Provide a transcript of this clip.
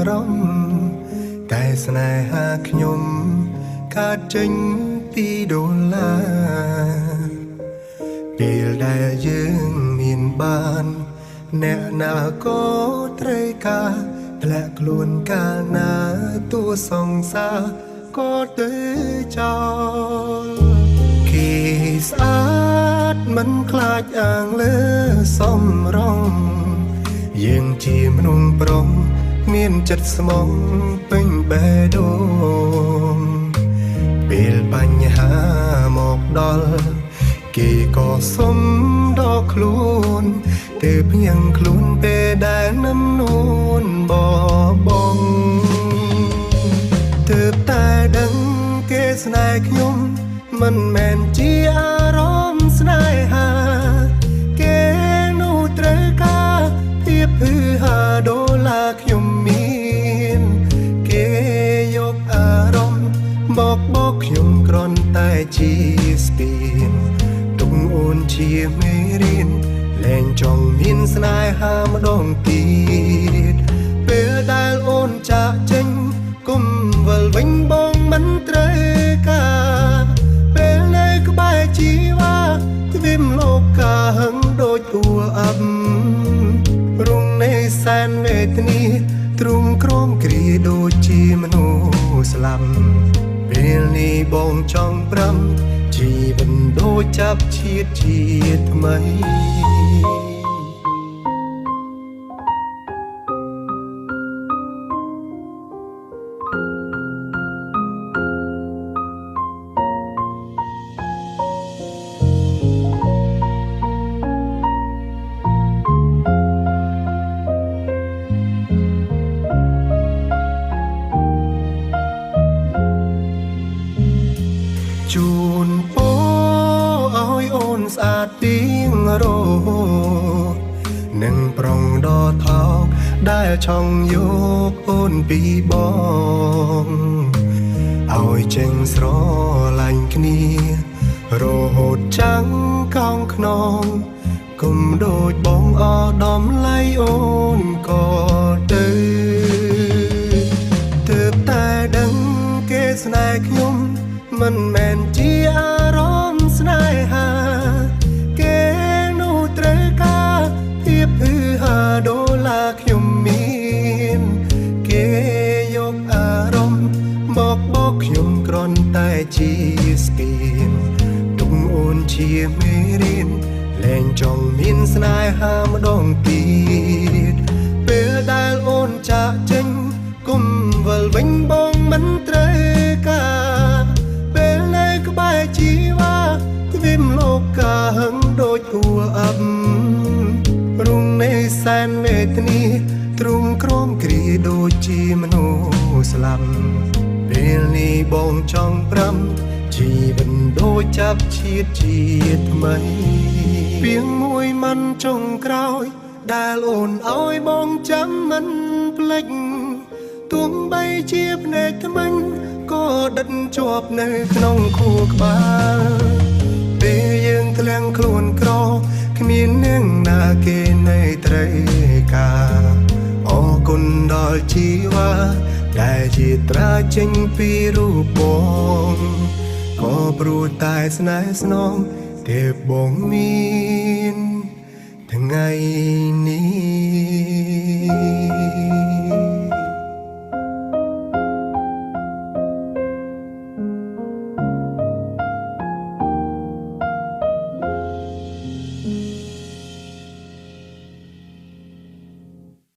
រម្មណ៍តែស្នេហាខ្ញុំកើតចេញពីដុល្លារពេលដែលយើងមានបានអ្នកណាក៏ត្រូវការធ្លាក់ខ្លួនកាលណាទួសង្សារក៏ទៅចោលគេស្អាតមិនខ្លាចអាងលើសំរងយើងជាមនុស្សប្រុងមានចិត្តស្មងពេញបេះដូងពេលបញ្ហាមកដល់គេក៏សុំដល់ខ្លួនទើបញ៉ាំងខ្លួនពេលដែលនឹមនួនបបងទើបតែដឹងគេស្នេហ៍ខ្ញុំមិនមែនជាអារម្មណ៍ស្នេហាគេនោះត្រូវការភាពហឺហាដូឡាខ្ញុំមានគេយកអារម្មណ៍បកខ្ញុំគ្រាន់តែជាស្ពានទុកអូនជាមេរៀនលែងចង់មានស្នេហាម្ដងទៀតពេលដែលអូនចាក់ចេញគុំវិលវិញបងមិនត្រូវការពេលនៅក្បែរជីវ៉ាទ្វីមលោកកាហឹងដូចអួអាប់រងនៃសែនវេទនាទ្រុំក្រមគ្រាដូចជាមនុស្សស្លាប់ពេលនេះបងចង់ប្រាំជីវិតដូចចាប់ជាតិជាថ្មីជូនពរឲ្យអូនស្អាតទៀងរោនឹងប្រុងដ៏ថោកដែលឆង់យកអូនពីបងឲ្យចេញស្រឡាញ់គ្នារហូតចាំងកោងខ្នងគុំដូចបងអដំឡៃអូនក៏ទៅទើបតែដឹងគេស្នេហ៍ខ្ញុំមិនមែនជាអារម្មណ៍ស្នេហាគេនោះត្រូវការភាពហឺហាដូឡាខ្ញុំមានគេយកអារម្មណ៍បកខ្ញុំគ្រាន់តែជាស្ពានទុកអូនជាមេរៀនលែងចង់មានស្នេហាម្ដងទៀតពេលដែលអូនចាក់ចេញគុំវិលវិញបងមិនត្រូវការពេលនៅក្បែរជីវ៉ាទ្វីមលោកកាហឹងដូចអួអាប់រងនៃសែនវេទនាទ្រុំក្រមគ្រាដូចជាមនុស្សស្លាប់ពេលនេះបងចង់ប្រាំជីវិតដូចចាប់ជាតិជាថ្មីពីងមួយមិនចុងក្រោយដែលអូនឲ្យបងចាំមិនភ្លេចទោះបីជាភ្នែកថ្មិញក៏ដិតជាប់នៅក្នុងខួរក្បាលពេលយើងធ្លាក់ខ្លួនក្រគ្មាននឹងណាគេនៅត្រូវការអរគុណដល់ជីវ៉ាដែលជាត្រាចេញពីរូបបងក៏ព្រោះតែស្នេហ៍ស្នងទេបងមានថ្ងៃនេះ